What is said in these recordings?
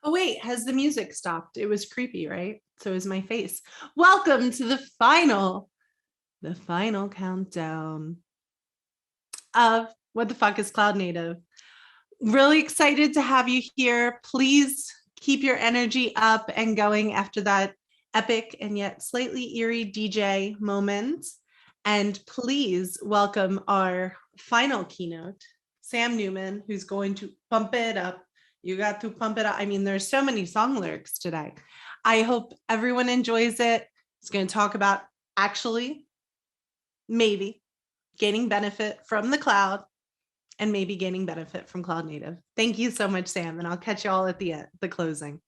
Oh, wait, has the music stopped? It was creepy, right? So is my face. Welcome to the final countdown of What the Fuck is Cloud Native. Really excited to have you here. Please keep your energy up and going after that epic and yet slightly eerie DJ moment. And please welcome our final keynote, Sam Newman, who's going to pump it up. You got to pump it up. I mean, there's so many song lyrics today. I hope everyone enjoys it. It's going to talk about actually, maybe, gaining benefit from the cloud and maybe gaining benefit from cloud native. Thank you so much, Sam. And I'll catch you all at the end, the closing.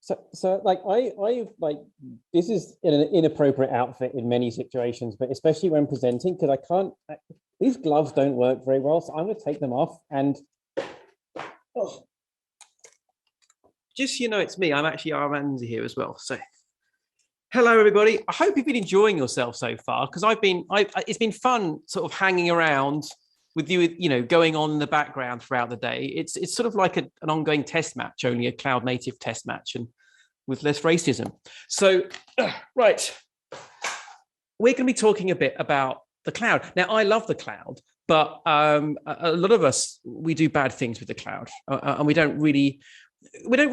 So like I like, this is in an inappropriate outfit in many situations, but especially when presenting, because these gloves don't work very well. So I'm going to take them off and, just, it's me. I'm actually Armanzi here as well. So hello, everybody. I hope you've been enjoying yourself so far, because it's been fun sort of hanging around with you, going on in the background throughout the day. It's sort of like an ongoing test match, only a cloud native test match and with less racism. So, right. We're going to be talking a bit about the cloud. Now, I love the cloud, but a lot of us, we do bad things with the cloud and we don't really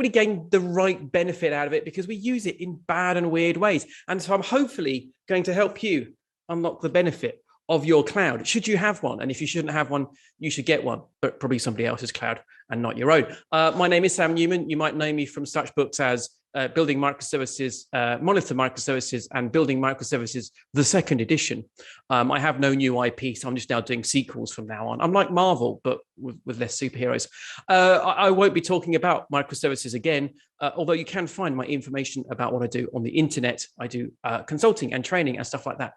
gain the right benefit out of it because we use it in bad and weird ways. And so I'm hopefully going to help you unlock the benefit of your cloud, should you have one. And if you shouldn't have one, you should get one, but probably somebody else's cloud and not your own. My name is Sam Newman. You might know me from such books as Building Microservices, Monolith Microservices, and Building Microservices, the second edition. I have no new IP, so I'm just now doing sequels from now on. I'm like Marvel, but with less superheroes. I won't be talking about microservices again, although you can find my information about what I do on the internet. I do consulting and training and stuff like that.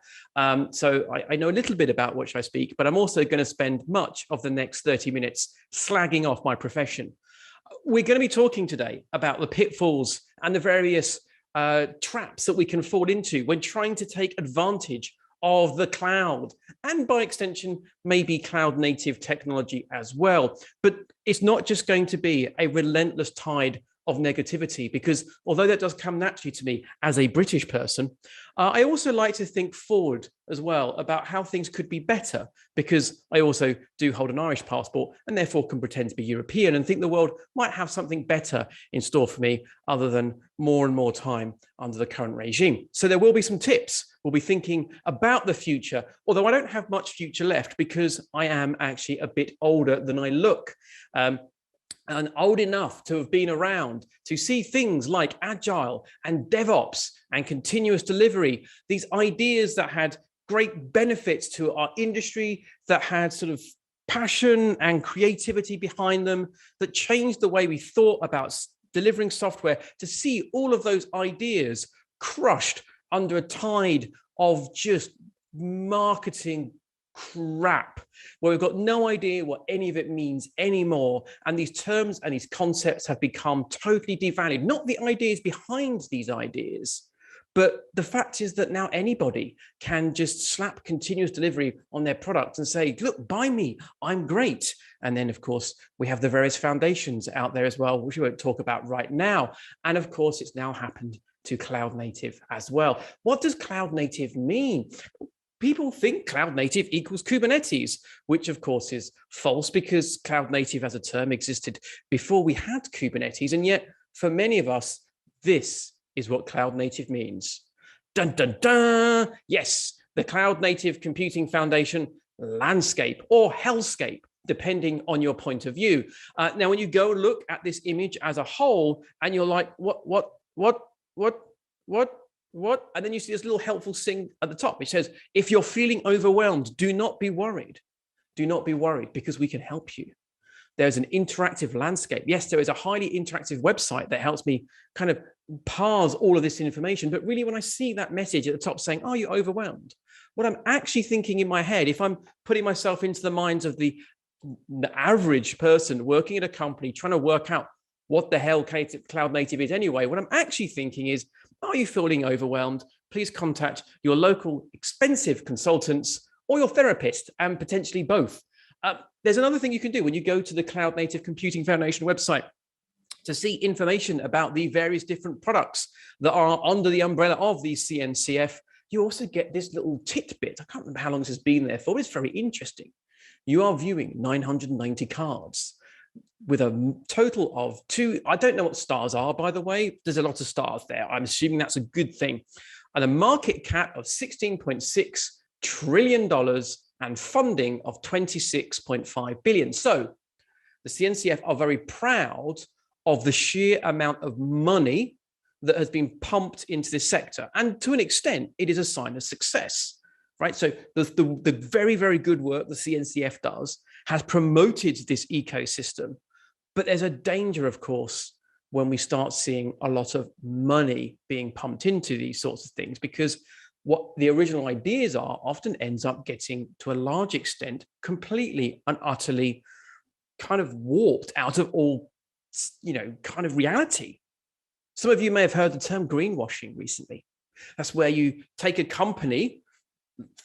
So I know a little bit about which I speak, but I'm also going to spend much of the next 30 minutes slagging off my profession. We're going to be talking today about the pitfalls and the various traps that we can fall into when trying to take advantage of the cloud, and by extension, maybe cloud native technology as well. But it's not just going to be a relentless tide of negativity, because although that does come naturally to me as a British person, I also like to think forward as well about how things could be better, because I also do hold an Irish passport and therefore can pretend to be European and think the world might have something better in store for me other than more and more time under the current regime. So there will be some tips. We'll be thinking about the future, although I don't have much future left because I am actually a bit older than I look. And old enough to have been around to see things like agile and DevOps and continuous delivery, these ideas that had great benefits to our industry, that had sort of passion and creativity behind them, that changed the way we thought about delivering software, to see all of those ideas crushed under a tide of just marketing crap, where we've got no idea what any of it means anymore. And these terms and these concepts have become totally devalued. Not the ideas behind these ideas, but the fact is that now anybody can just slap continuous delivery on their product and say, look, buy me, I'm great. And then, of course, we have the various foundations out there as well, which we won't talk about right now. And of course, it's now happened to cloud native as well. What does cloud native mean? People think cloud native equals Kubernetes, which of course is false, because cloud native as a term existed before we had Kubernetes. And yet for many of us, this is what cloud native means. Dun, dun, dun. Yes, the Cloud Native Computing Foundation landscape, or hellscape, depending on your point of view. Now, when you go look at this image as a whole and you're like, what? And then you see this little helpful thing at the top. It says, if you're feeling overwhelmed, do not be worried. Do not be worried, because we can help you. There's an interactive landscape. Yes, there is a highly interactive website that helps me kind of parse all of this information. But really, when I see that message at the top saying, are you overwhelmed? What I'm actually thinking in my head, if I'm putting myself into the minds of the average person working at a company, trying to work out what the hell cloud native is anyway, what I'm actually thinking is, are you feeling overwhelmed? Please contact your local expensive consultants or your therapist, and potentially both. There's another thing you can do when you go to the Cloud Native Computing Foundation website. to see information about the various different products that are under the umbrella of the CNCF, you also get this little tidbit. I can't remember how long this has been there for. It's very interesting. You are viewing 990 cards with a total of I don't know what stars are, by the way. There's a lot of stars there. I'm assuming that's a good thing. And a market cap of $16.6 trillion and funding of 26.5 billion. So the CNCF are very proud of the sheer amount of money that has been pumped into this sector. And to an extent, it is a sign of success, right? So the very, very good work the CNCF does has promoted this ecosystem. But there's a danger, of course, when we start seeing a lot of money being pumped into these sorts of things, because what the original ideas are often ends up getting, to a large extent, completely and utterly kind of warped out of all, kind of reality. Some of you may have heard the term greenwashing recently. That's where you take a company,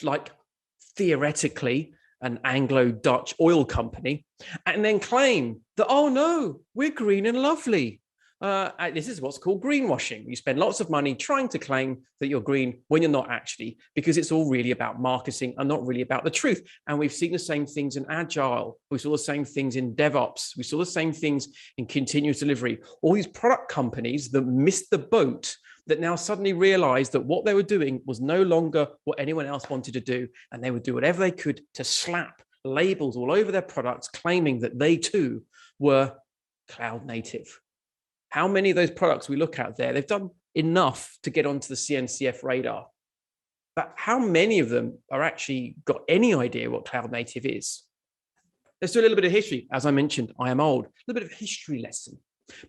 like theoretically an Anglo-Dutch oil company, and then claim that, oh no, we're green and lovely. This is what's called greenwashing. You spend lots of money trying to claim that you're green when you're not actually, because it's all really about marketing and not really about the truth. And we've seen the same things in Agile. We saw the same things in DevOps. We saw the same things in continuous delivery. All these product companies that missed the boat, that now suddenly realized that what they were doing was no longer what anyone else wanted to do. And they would do whatever they could to slap labels all over their products, claiming that they too were cloud native. How many of those products we look at there, they've done enough to get onto the CNCF radar. But how many of them are actually got any idea what cloud native is? Let's do a little bit of history. As I mentioned, I am old. A little bit of a history lesson.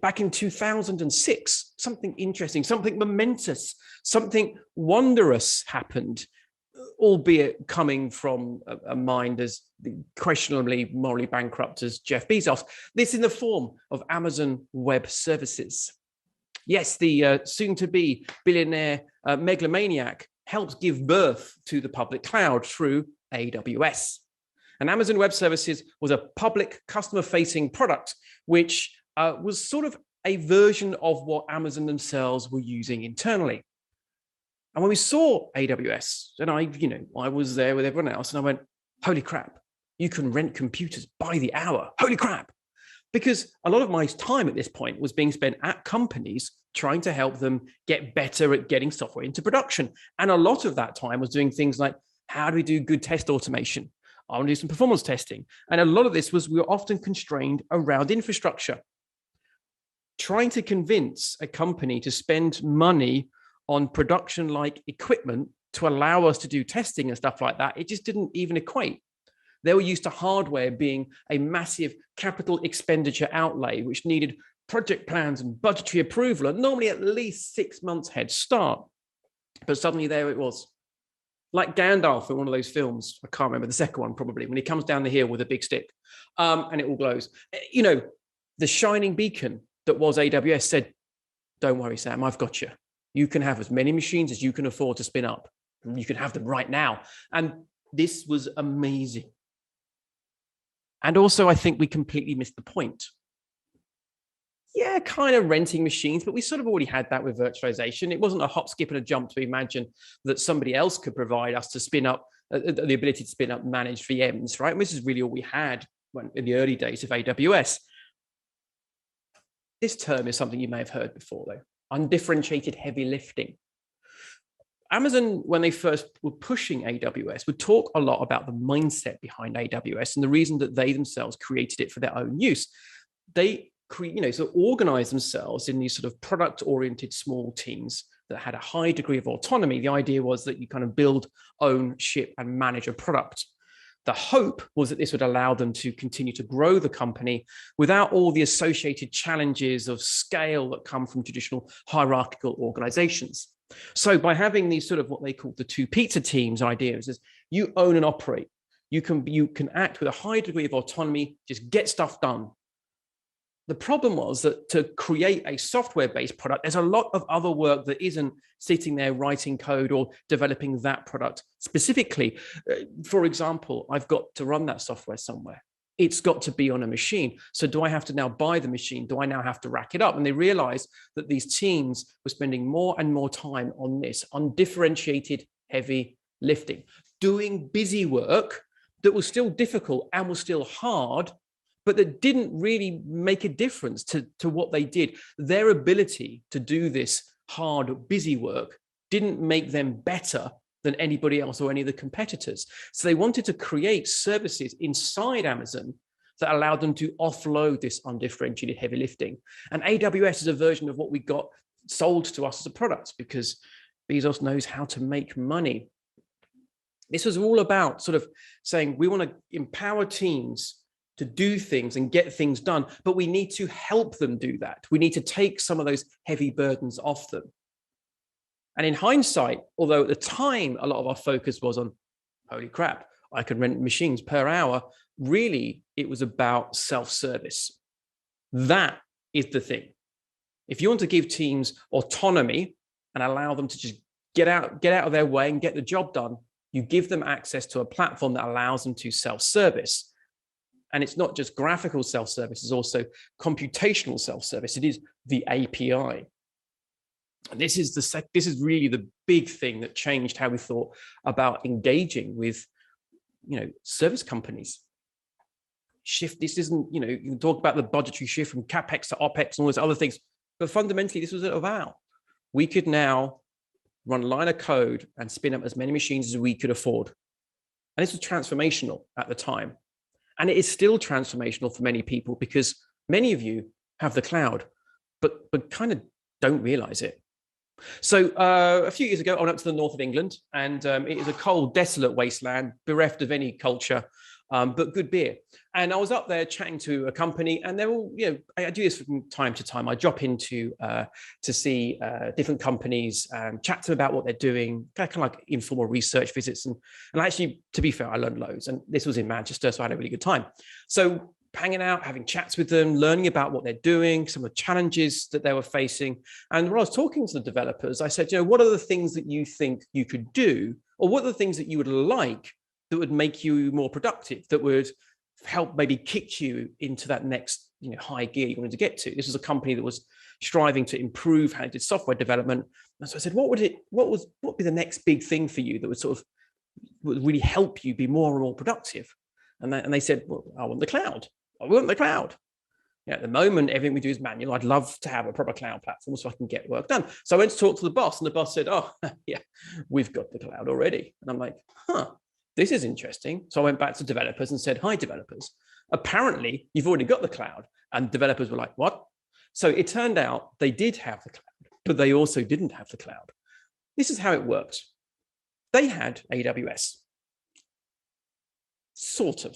Back in 2006, something interesting, something momentous, something wondrous happened, albeit coming from a mind as questionably morally bankrupt as Jeff Bezos. This in the form of Amazon Web Services. Yes, the soon-to-be billionaire megalomaniac helped give birth to the public cloud through AWS. And Amazon Web Services was a public customer-facing product, which was sort of a version of what Amazon themselves were using internally. And when we saw AWS, and I was there with everyone else, and I went, holy crap, you can rent computers by the hour. Holy crap. Because a lot of my time at this point was being spent at companies trying to help them get better at getting software into production. And a lot of that time was doing things like, how do we do good test automation? I want to do some performance testing. And a lot of this was, we were often constrained around infrastructure. Trying to convince a company to spend money on production-like equipment to allow us to do testing and stuff like that, it just didn't even equate. They were used to hardware being a massive capital expenditure outlay, which needed project plans and budgetary approval, and normally at least 6 months head start. But suddenly there it was. Like Gandalf in one of those films, I can't remember the second one probably, when he comes down the hill with a big stick and it all glows. The shining beacon that was AWS said, don't worry, Sam, I've got you. You can have as many machines as you can afford to spin up. You can have them right now. And this was amazing. And also, I think we completely missed the point. Yeah, kind of renting machines, but we sort of already had that with virtualization. It wasn't a hop, skip, and a jump to imagine that somebody else could provide us to spin up, the ability to spin up managed VMs, right? And this is really all we had in the early days of AWS. This term is something you may have heard before, though. Undifferentiated heavy lifting. Amazon, when they first were pushing AWS, would talk a lot about the mindset behind AWS and the reason that they themselves created it for their own use. They organize themselves in these sort of product-oriented small teams that had a high degree of autonomy. The idea was that you kind of build, own, ship, and manage a product. The hope was that this would allow them to continue to grow the company without all the associated challenges of scale that come from traditional hierarchical organizations. So by having these sort of what they call the two pizza teams ideas, is you own and operate. You can act with a high degree of autonomy, just get stuff done. The problem was that to create a software-based product, there's a lot of other work that isn't sitting there writing code or developing that product specifically. For example, I've got to run that software somewhere. It's got to be on a machine. So do I have to now buy the machine? Do I now have to rack it up? And they realized that these teams were spending more and more time on this undifferentiated heavy lifting, doing busy work that was still difficult and was still hard, but that didn't really make a difference to what they did. Their ability to do this hard, busy work didn't make them better than anybody else or any of the competitors. So they wanted to create services inside Amazon that allowed them to offload this undifferentiated heavy lifting. And AWS is a version of what we got sold to us as a product, because Bezos knows how to make money. This was all about sort of saying, we want to empower teams to do things and get things done, but we need to help them do that. We need to take some of those heavy burdens off them. And in hindsight, although at the time, a lot of our focus was on, holy crap, I can rent machines per hour, really, it was about self-service. That is the thing. If you want to give teams autonomy and allow them to just get out of their way and get the job done, you give them access to a platform that allows them to self-service. And it's not just graphical self-service, it's also computational self-service. It is the API. And this is really the big thing that changed how we thought about engaging with, service companies. This isn't, you can talk about the budgetary shift from CapEx to OpEx and all those other things, but fundamentally this was about, we could now run a line of code and spin up as many machines as we could afford. And this was transformational at the time. And it is still transformational for many people, because many of you have the cloud, but kind of don't realize it. So a few years ago, I went up to the north of England, and it is a cold, desolate wasteland, bereft of any culture, but good beer. And I was up there chatting to a company, and they're all, I do this from time to time. I drop into to see different companies and chat to them about what they're doing, kind of like informal research visits. And actually, to be fair, I learned loads. And this was in Manchester, so I had a really good time. So hanging out, having chats with them, learning about what they're doing, some of the challenges that they were facing. And when I was talking to the developers, I said, what are the things that you think you could do? Or what are the things that you would like that would make you more productive, that would help maybe kick you into that next high gear you wanted to get to? This was a company that was striving to improve how it did software development. And so I said, what would be the next big thing for you that would really help you be more and more productive? And they said, well, I want the cloud. I want the cloud. At the moment, everything we do is manual. I'd love to have a proper cloud platform so I can get work done. So I went to talk to the boss, and the boss said, oh, yeah, we've got the cloud already. And I'm like, this is interesting. So I went back to developers and said, hi, developers. Apparently, you've already got the cloud. And developers were like, what? So it turned out they did have the cloud, but they also didn't have the cloud. This is how it worked. They had AWS. Sort of.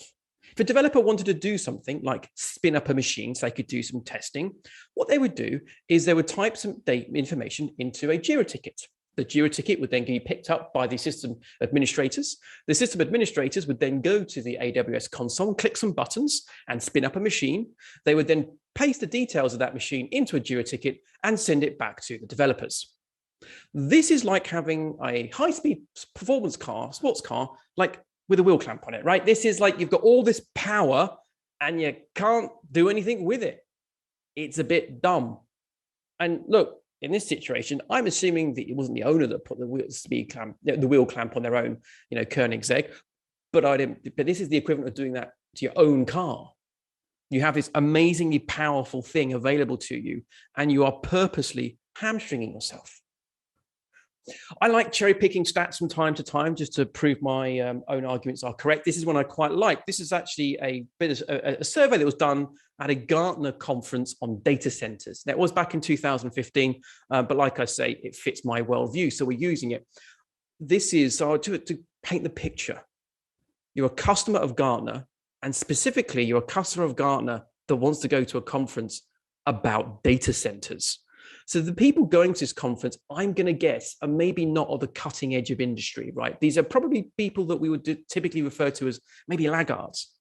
If a developer wanted to do something like spin up a machine so they could do some testing, what they would do is they would type some data information into a Jira ticket. The Jira ticket would then be picked up by the system administrators. The system administrators would then go to the AWS console, click some buttons and spin up a machine. They would then paste the details of that machine into a Jira ticket and send it back to the developers. This is like having a high-speed performance car, sports car, like with a wheel clamp on it, right? This is like you've got all this power and you can't do anything with it. It's a bit dumb. And look, in this situation, I'm assuming that it wasn't the owner that put the wheel clamp on their own, Koenigsegg, but this is the equivalent of doing that to your own car. You have this amazingly powerful thing available to you, and you are purposely hamstringing yourself. I like cherry picking stats from time to time just to prove my own arguments are correct. This is one I quite like. This is actually a survey that was done at a Gartner conference on data centers. That was back in 2015, but like I say, it fits my worldview, so we're using it. This is to paint the picture. You're a customer of Gartner, and specifically, you're a customer of Gartner that wants to go to a conference about data centers. So the people going to this conference, I'm going to guess, are maybe not at the cutting edge of industry, right? These are probably people that we would typically refer to as maybe laggards.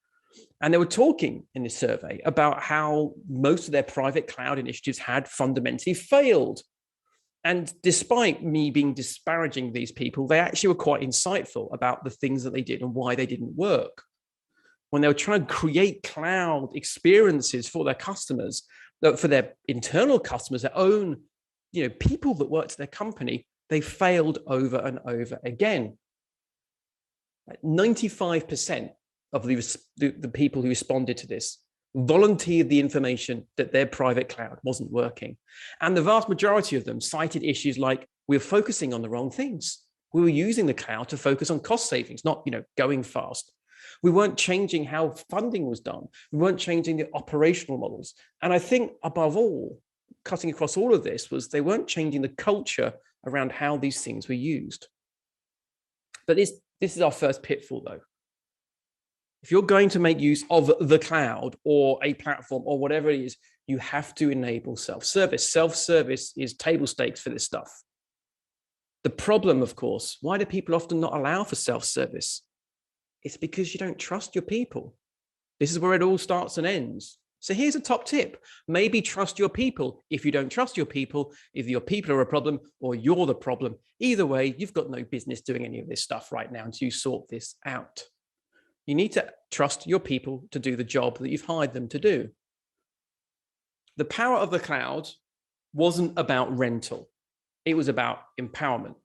And they were talking in this survey about how most of their private cloud initiatives had fundamentally failed. And despite me being disparaging these people, they actually were quite insightful about the things that they did and why they didn't work. when they were trying to create cloud experiences for their customers, for their internal customers, their own, people that worked at their company, they failed over and over again. 95% of the people who responded to this volunteered the information that their private cloud wasn't working. And the vast majority of them cited issues like, we're focusing on the wrong things. We were using the cloud to focus on cost savings, not, going fast. We weren't changing how funding was done. We weren't changing the operational models. And I think above all, cutting across all of this, was they weren't changing the culture around how these things were used. But this is our first pitfall, though. If you're going to make use of the cloud or a platform or whatever it is, you have to enable self-service. Self-service is table stakes for this stuff. The problem, of course, why do people often not allow for self-service? It's because you don't trust your people. This is where it all starts and ends. So here's a top tip. Maybe trust your people. If you don't trust your people, either your people are a problem or you're the problem. Either way, you've got no business doing any of this stuff right now until you sort this out. You need to trust your people to do the job that you've hired them to do. The power of the cloud wasn't about rental. It was about empowerment.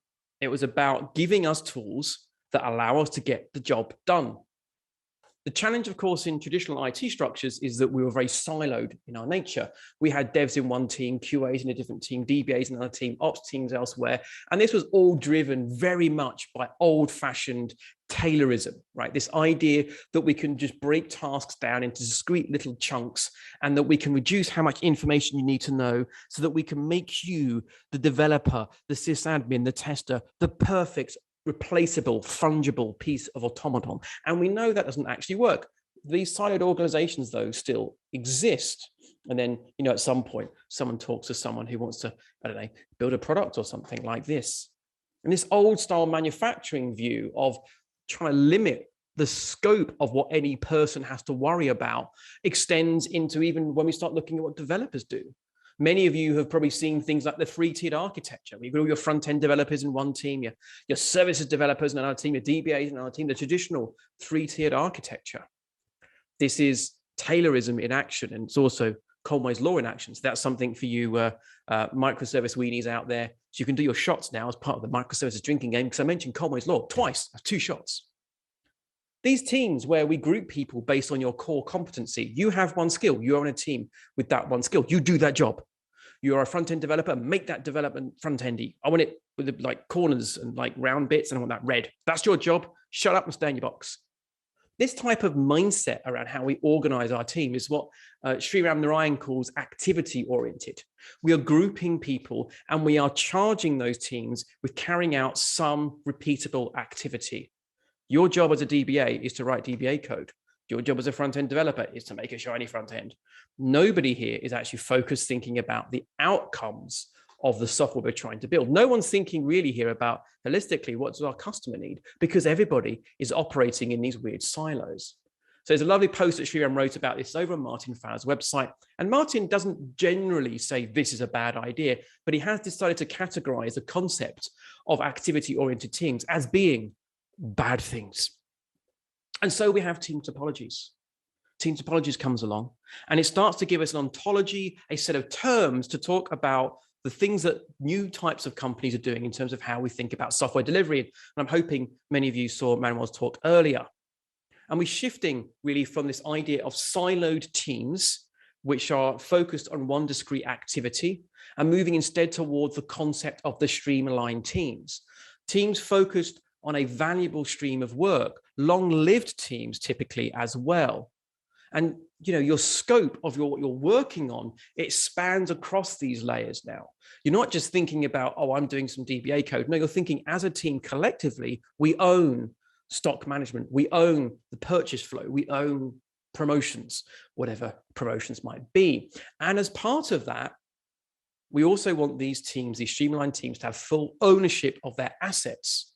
It was about giving us tools that allow us to get the job done. The challenge, of course, in traditional IT structures is that we were very siloed in our nature. We had devs in one team, QAs in a different team, DBAs in another team, ops teams elsewhere. And this was all driven very much by old-fashioned Taylorism, right? This idea that we can just break tasks down into discrete little chunks and that we can reduce how much information you need to know so that we can make you, the developer, the sysadmin, the tester, the perfect replaceable, fungible piece of automaton. And we know that doesn't actually work. These siloed organizations, though, still exist. And then, at some point, someone talks to someone who wants to, build a product or something like this. And this old style manufacturing view of trying to limit the scope of what any person has to worry about extends into even when we start looking at what developers do. Many of you have probably seen things like the three-tiered architecture. You've got all your front-end developers in one team, your services developers in another team, your DBAs in another team, the traditional three-tiered architecture. This is Taylorism in action, and it's also Conway's Law in action. So that's something for you microservice weenies out there. So you can do your shots now as part of the microservices drinking game, because I mentioned Conway's Law twice, 2 shots. These teams where we group people based on your core competency, you have one skill, you're on a team with that one skill, you do that job. You're a front-end developer, make that development front-endy. I want it with like corners and like round bits, and I want that red. That's your job. Shut up and stay in your box. This type of mindset around how we organize our team is what Sriram Narayan calls activity-oriented. We are grouping people and we are charging those teams with carrying out some repeatable activity. Your job as a DBA is to write DBA code. Your job as a front-end developer is to make a shiny front end. Nobody here is actually focused thinking about the outcomes of the software we're trying to build. No one's thinking really here about holistically, what does our customer need? Because everybody is operating in these weird silos. So there's a lovely post that Sriram wrote about this over on Martin Fowler's website. And Martin doesn't generally say this is a bad idea, but he has decided to categorize the concept of activity-oriented teams as being bad things. And so we have team topologies. Team topologies comes along and it starts to give us an ontology, a set of terms to talk about the things that new types of companies are doing in terms of how we think about software delivery. And I'm hoping many of you saw Manuel's talk earlier. And we're shifting really from this idea of siloed teams, which are focused on one discrete activity, and moving instead towards the concept of the streamlined teams. Teams focused on a valuable stream of work, long-lived teams typically as well. And your scope of what you're working on, it spans across these layers now. You're not just thinking about, oh, I'm doing some DBA code. No, you're thinking as a team collectively, we own stock management, we own the purchase flow, we own promotions, whatever promotions might be. And as part of that, we also want these teams, these streamlined teams, to have full ownership of their assets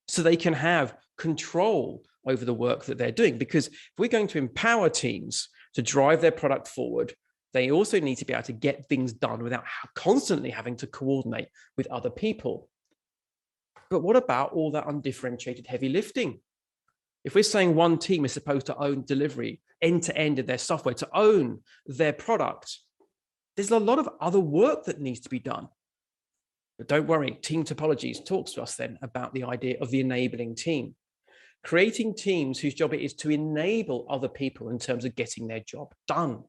so they can have control over the work that they're doing. Because if we're going to empower teams to drive their product forward, they also need to be able to get things done without constantly having to coordinate with other people. But what about all that undifferentiated heavy lifting? If we're saying one team is supposed to own delivery end to end of their software, to own their product, there's a lot of other work that needs to be done. But don't worry, Team Topologies talks to us then about the idea of the enabling team, creating teams whose job it is to enable other people in terms of getting their job done.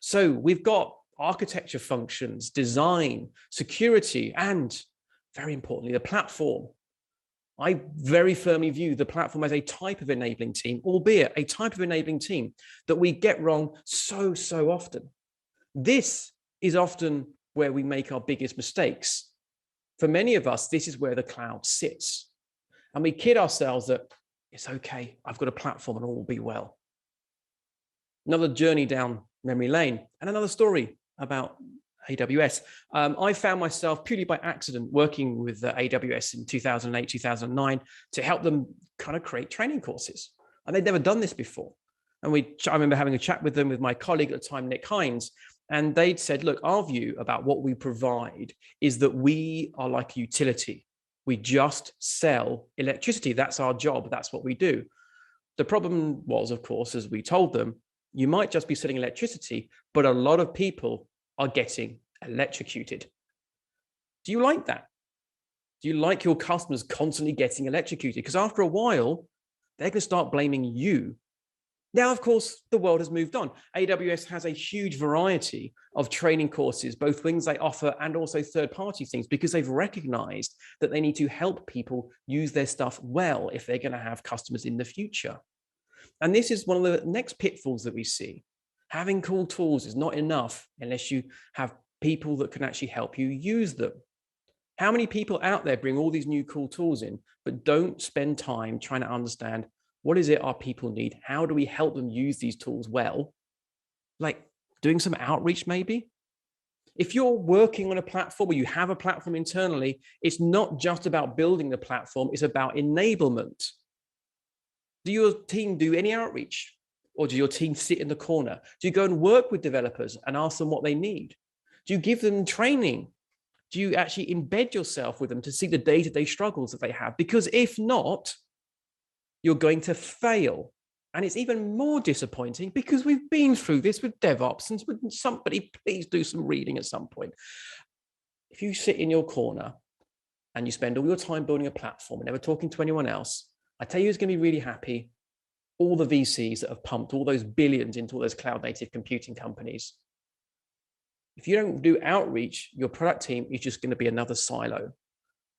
So we've got architecture functions, design, security, and very importantly, the platform. I very firmly view the platform as a type of enabling team, albeit a type of enabling team that we get wrong so often. This is often where we make our biggest mistakes. For many of us, this is where the cloud sits. And we kid ourselves that it's okay, I've got a platform and all will be well. Another journey down memory lane and another story about AWS. I found myself purely by accident working with AWS in 2008, 2009 to help them kind of create training courses. And they'd never done this before. And I remember having a chat with them with my colleague at the time, Nick Hines, and they'd said, look, our view about what we provide is that we are like a utility. We just sell electricity. That's our job. That's what we do. The problem was, of course, as we told them, you might just be selling electricity, but a lot of people are getting electrocuted. Do you like that? Do you like your customers constantly getting electrocuted? Because after a while, they're going to start blaming you. Now, of course, the world has moved on. AWS has a huge variety of training courses, both things they offer and also third-party things, because they've recognized that they need to help people use their stuff well if they're going to have customers in the future. And this is one of the next pitfalls that we see. Having cool tools is not enough unless you have people that can actually help you use them. How many people out there bring all these new cool tools in, but don't spend time trying to understand what is it our people need? How do we help them use these tools well? Like doing some outreach maybe? If you're working on a platform or you have a platform internally, it's not just about building the platform, it's about enablement. Do your team do any outreach? Or do your team sit in the corner? Do you go and work with developers and ask them what they need? Do you give them training? Do you actually embed yourself with them to see the day-to-day struggles that they have? Because if not, you're going to fail. And it's even more disappointing because we've been through this with DevOps, and would somebody please do some reading at some point. If you sit in your corner and you spend all your time building a platform and never talking to anyone else, I tell you who's going to be really happy. All the VCs that have pumped all those billions into all those cloud native computing companies. If you don't do outreach, your product team is just going to be another silo.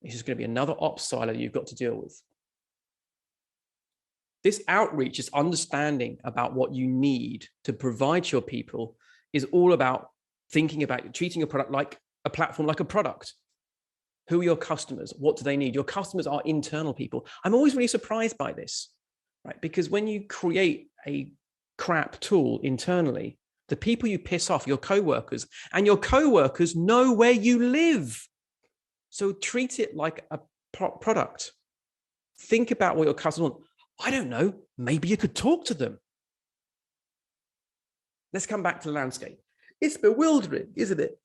It's just going to be another ops silo you've got to deal with. This outreach, is understanding about what you need to provide to your people, is all about thinking about treating your product like a platform, like a product. Who are your customers? What do they need? Your customers are internal people. I'm always really surprised by this. Right? Because when you create a crap tool internally, the people you piss off, your coworkers, and your coworkers know where you live. So treat it like a product. Think about what your customers want. I don't know, maybe you could talk to them. Let's come back to the landscape. It's bewildering, isn't it?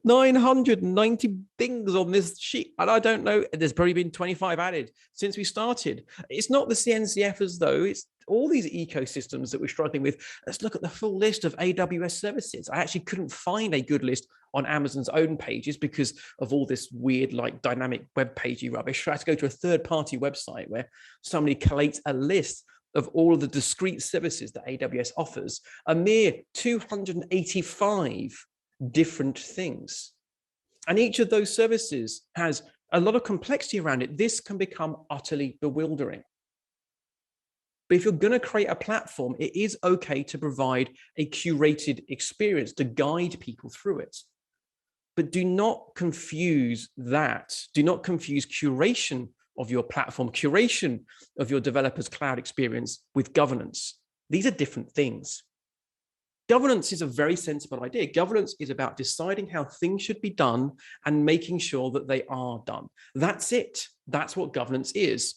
990 things on this sheet, and I don't know, there's probably been 25 added since we started. It's not the CNCF as though, it's all these ecosystems that we're struggling with. Let's look at the full list of AWS services. I actually couldn't find a good list on Amazon's own pages because of all this weird like dynamic web pagey rubbish. I had to go to a third-party website where somebody collates a list of all of the discrete services that AWS offers, a mere 285 different things. And each of those services has a lot of complexity around it. This can become utterly bewildering. But if you're going to create a platform, it is okay to provide a curated experience to guide people through it. But do not confuse that. Do not confuse curation of your platform, curation of your developer's cloud experience with governance. These are different things. Governance is a very sensible idea. Governance is about deciding how things should be done and making sure that they are done. That's it. That's what governance is.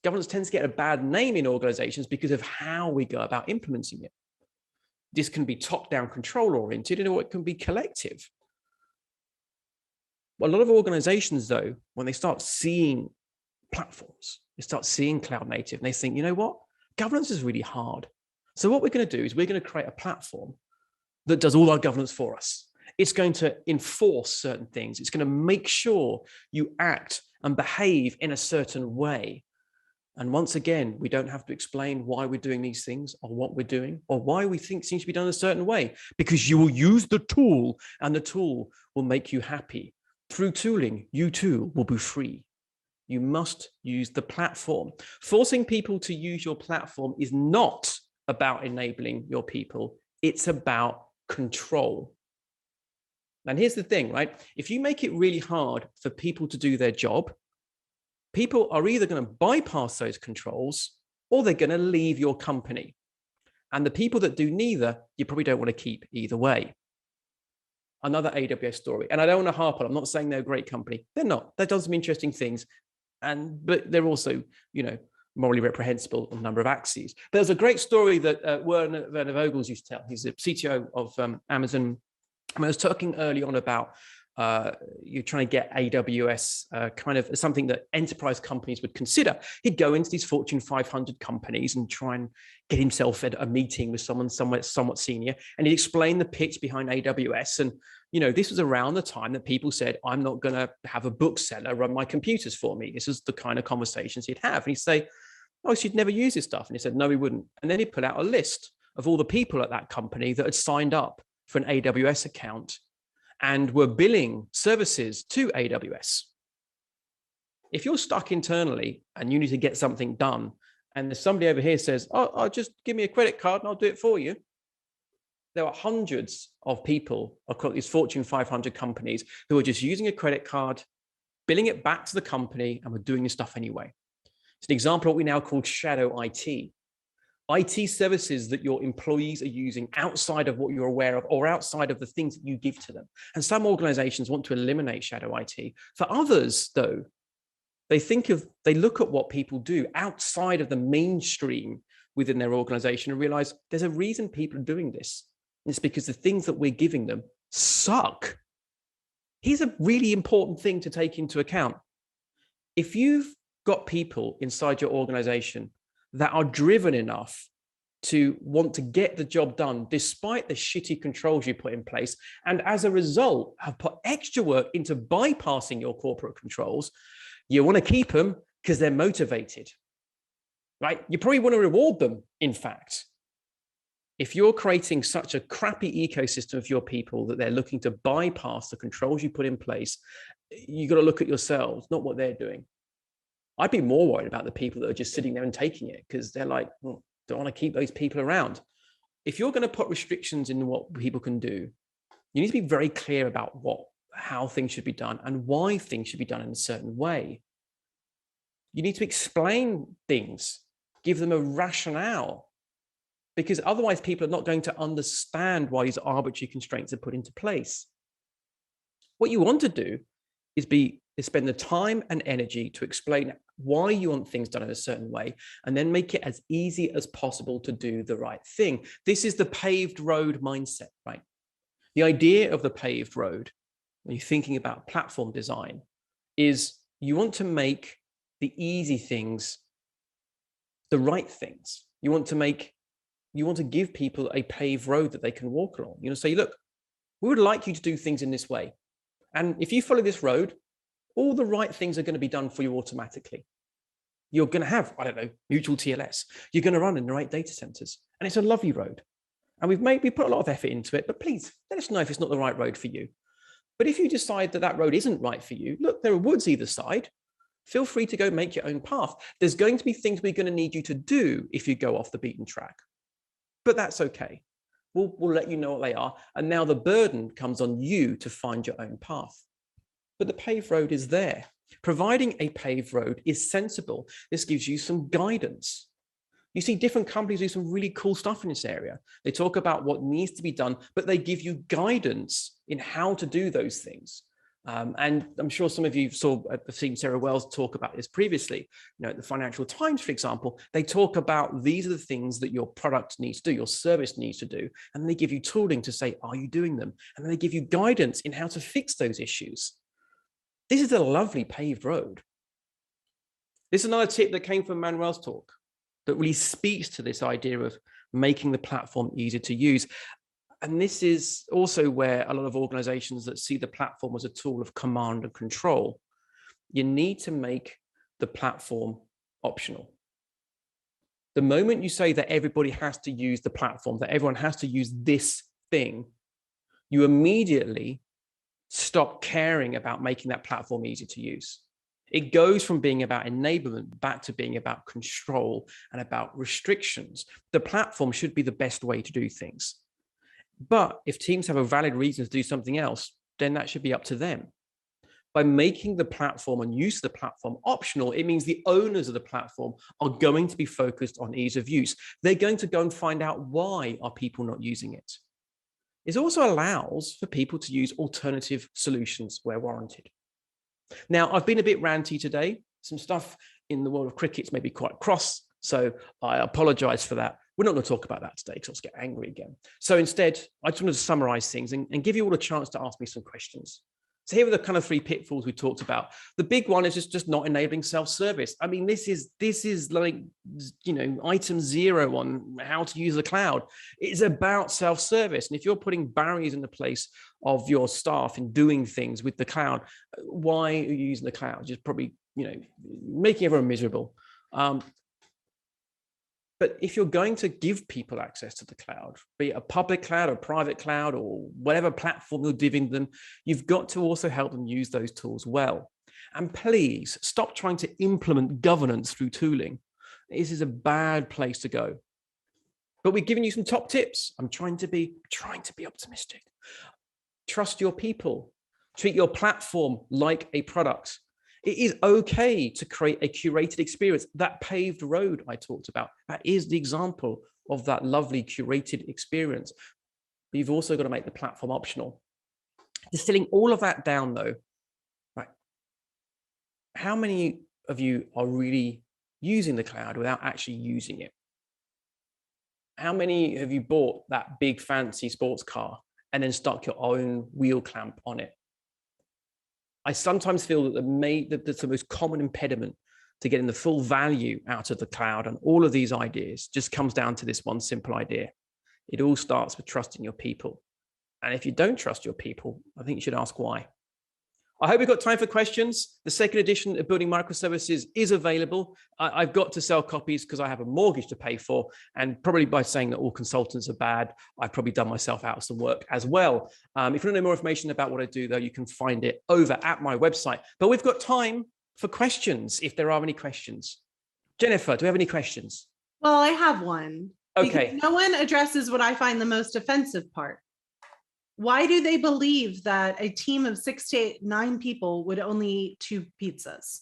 Governance tends to get a bad name in organizations because of how we go about implementing it. This can be top-down control oriented, or it can be collective. Well, a lot of organizations, though, when they start seeing platforms, they start seeing cloud native, and they think, you know what? Governance is really hard. So what we're going to do is we're going to create a platform that does all our governance for us. It's going to enforce certain things. It's going to make sure you act and behave in a certain way. And once again, we don't have to explain why we're doing these things or what we're doing or why we think things should be done a certain way, because you will use the tool and the tool will make you happy. Through tooling, you too will be free. You must use the platform. Forcing people to use your platform is not about enabling your people. It's about control. And here's the thing, right? If you make it really hard for people to do their job, people are either going to bypass those controls or they're going to leave your company. And the people that do neither, you probably don't want to keep either way. Another AWS story. And I don't want to harp on, I'm not saying they're a great company. They're not. They've done some interesting things. But they're also, morally reprehensible on a number of axes. But there's a great story that Werner Vogels used to tell. He's the CTO of Amazon. I was talking early on about you're trying to get AWS kind of something that enterprise companies would consider. He'd go into these Fortune 500 companies and try and get himself at a meeting with someone somewhat senior, and he'd explain the pitch behind AWS. And this was around the time that people said, I'm not going to have a bookseller run my computers for me. This is the kind of conversations he'd have. And he'd say, oh, so you'd never use this stuff? And he said, no, he wouldn't. And then he'd put out a list of all the people at that company that had signed up for an AWS account and were billing services to AWS. If you're stuck internally and you need to get something done, and there's somebody over here says, oh, just give me a credit card and I'll do it for you. There are hundreds of people across these Fortune 500 companies who are just using a credit card, billing it back to the company, and we're doing this stuff anyway. It's an example of what we now call shadow IT. IT services that your employees are using outside of what you're aware of or outside of the things that you give to them. And some organizations want to eliminate shadow IT. For others, though, they look at what people do outside of the mainstream within their organization and realize there's a reason people are doing this. It's because the things that we're giving them suck. Here's a really important thing to take into account. If you've got people inside your organization that are driven enough to want to get the job done despite the shitty controls you put in place, and as a result have put extra work into bypassing your corporate controls, you want to keep them because they're motivated, right? You probably want to reward them, in fact. If you're creating such a crappy ecosystem of your people that they're looking to bypass the controls you put in place, you've got to look at yourselves, not what they're doing. I'd be more worried about the people that are just sitting there and taking it because they're like, don't want to keep those people around. If you're going to put restrictions in what people can do, you need to be very clear about how things should be done and why things should be done in a certain way. You need to explain things, give them a rationale, because otherwise people are not going to understand why these arbitrary constraints are put into place. What you want to do is spend the time and energy to explain why you want things done in a certain way, and then make it as easy as possible to do the right thing. This is the paved road mindset, right? The idea of the paved road, when you're thinking about platform design, is you want to make the easy things the right things. You want to give people a paved road that they can walk along. Say, look, we would like you to do things in this way. And if you follow this road, all the right things are going to be done for you automatically. You're going to have, mutual TLS. You're going to run in the right data centers. And it's a lovely road. And we put a lot of effort into it, but please let us know if it's not the right road for you. But if you decide that road isn't right for you, look, there are woods either side. Feel free to go make your own path. There's going to be things we're going to need you to do if you go off the beaten track. But that's okay. We'll let you know what they are. And now the burden comes on you to find your own path. But the paved road is there. Providing a paved road is sensible. This gives you some guidance. You see different companies do some really cool stuff in this area. They talk about what needs to be done, but they give you guidance in how to do those things. And I'm sure some of you have seen Sarah Wells talk about this previously. At the Financial Times, for example, they talk about these are the things that your product needs to do, your service needs to do. And they give you tooling to say, are you doing them? And then they give you guidance in how to fix those issues. This is a lovely paved road. This is another tip that came from Manuel's talk. that really speaks to this idea of making the platform easier to use. And this is also where a lot of organizations that see the platform as a tool of command and control, you need to make the platform optional. The moment you say that everybody has to use the platform, that everyone has to use this thing, you immediately stop caring about making that platform easy to use. It goes from being about enablement back to being about control and about restrictions. The platform should be the best way to do things. But if teams have a valid reason to do something else, then that should be up to them. By making the platform and use of the platform optional, it means the owners of the platform are going to be focused on ease of use. They're going to go and find out why are people not using it. It also allows for people to use alternative solutions where warranted. Now, I've been a bit ranty today. Some stuff in the world of cricket's maybe quite cross, so I apologize for that. We're not going to talk about that today because I'll get angry again. So instead, I just wanted to summarize things and give you all a chance to ask me some questions. So here are the kind of 3 pitfalls we talked about. The big one is just not enabling self-service. I mean, this is like, item 0 on how to use the cloud. It's about self-service. And if you're putting barriers in the place of your staff in doing things with the cloud, why are you using the cloud? Just probably, making everyone miserable. But if you're going to give people access to the cloud, be it a public cloud or private cloud or whatever platform you're giving them, you've got to also help them use those tools well. And please stop trying to implement governance through tooling. This is a bad place to go. But we've given you some top tips. I'm trying to be optimistic. Trust your people. Treat your platform like a product. It is okay to create a curated experience. That paved road I talked about, that is the example of that lovely curated experience. But you've also got to make the platform optional. Distilling all of that down though, right? How many of you are really using the cloud without actually using it? How many have you bought that big fancy sports car and then stuck your own wheel clamp on it? I sometimes feel that that's the most common impediment to getting the full value out of the cloud and all of these ideas just comes down to this one simple idea. It all starts with trusting your people. And if you don't trust your people, I think you should ask why. I hope we've got time for questions. The second edition of Building Microservices is available. I've got to sell copies because I have a mortgage to pay for. And probably by saying that all consultants are bad, I've probably done myself out of some work as well. If you want to know more information about what I do, though, you can find it over at my website. But we've got time for questions, if there are any questions. Jennifer, do we have any questions? Well, I have one. Okay. No one addresses what I find the most offensive part. Why do they believe that a team of 6 to 9 people would only eat 2 pizzas?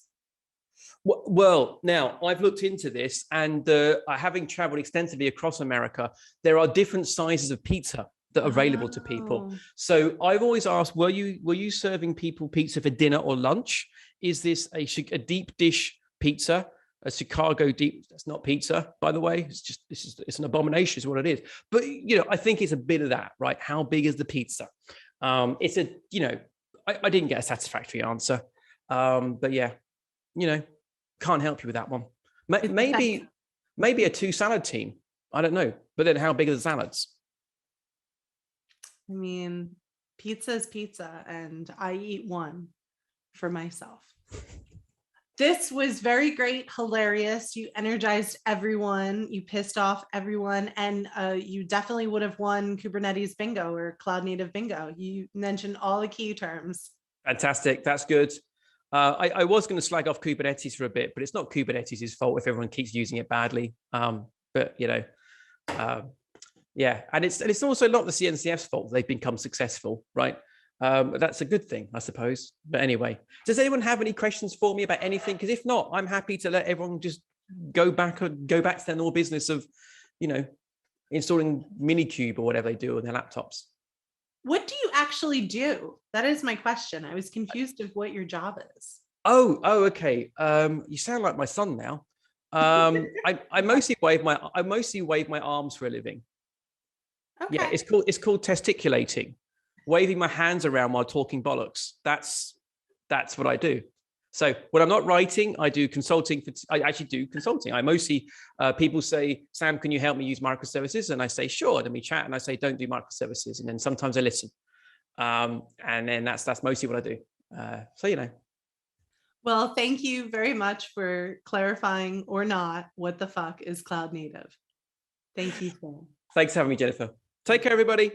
Well, now I've looked into this, and having traveled extensively across America, there are different sizes of pizza that are available to people. So I've always asked, were you serving people pizza for dinner or lunch? Is this a deep dish pizza? A Chicago deep, that's not pizza, by the way. It's an abomination is what it is. But, I think it's a bit of that, right? How big is the pizza? I didn't get a satisfactory answer. But yeah, can't help you with that one. Maybe a 2 salad team. I don't know. But then how big are the salads? I mean, pizza is pizza, and I eat 1 for myself. This was very great, hilarious. You energized everyone. You pissed off everyone. And you definitely would have won Kubernetes bingo or cloud native bingo. You mentioned all the key terms. Fantastic. That's good. I was going to slag off Kubernetes for a bit, but it's not Kubernetes' fault if everyone keeps using it badly. But, yeah. And it's also not the CNCF's fault. They've become successful, right? That's a good thing, I suppose. But anyway, does anyone have any questions for me about anything? Because if not, I'm happy to let everyone just go back to their normal business of, installing Minikube or whatever they do on their laptops. What do you actually do? That is my question. I was confused of what your job is. Oh, okay. You sound like my son now. I mostly wave my arms for a living. Okay. Yeah, it's called testiculating. Waving my hands around while talking bollocks. That's what I do. So when I'm not writing, I do consulting. I actually do consulting. I mostly, people say, Sam, can you help me use microservices? And I say, sure. And then we chat and I say, don't do microservices. And then sometimes I listen. And then that's mostly what I do. So, you know. Well, thank you very much for clarifying or not what the fuck is cloud native. Thank you, Sam. Thanks for having me, Jennifer. Take care, everybody.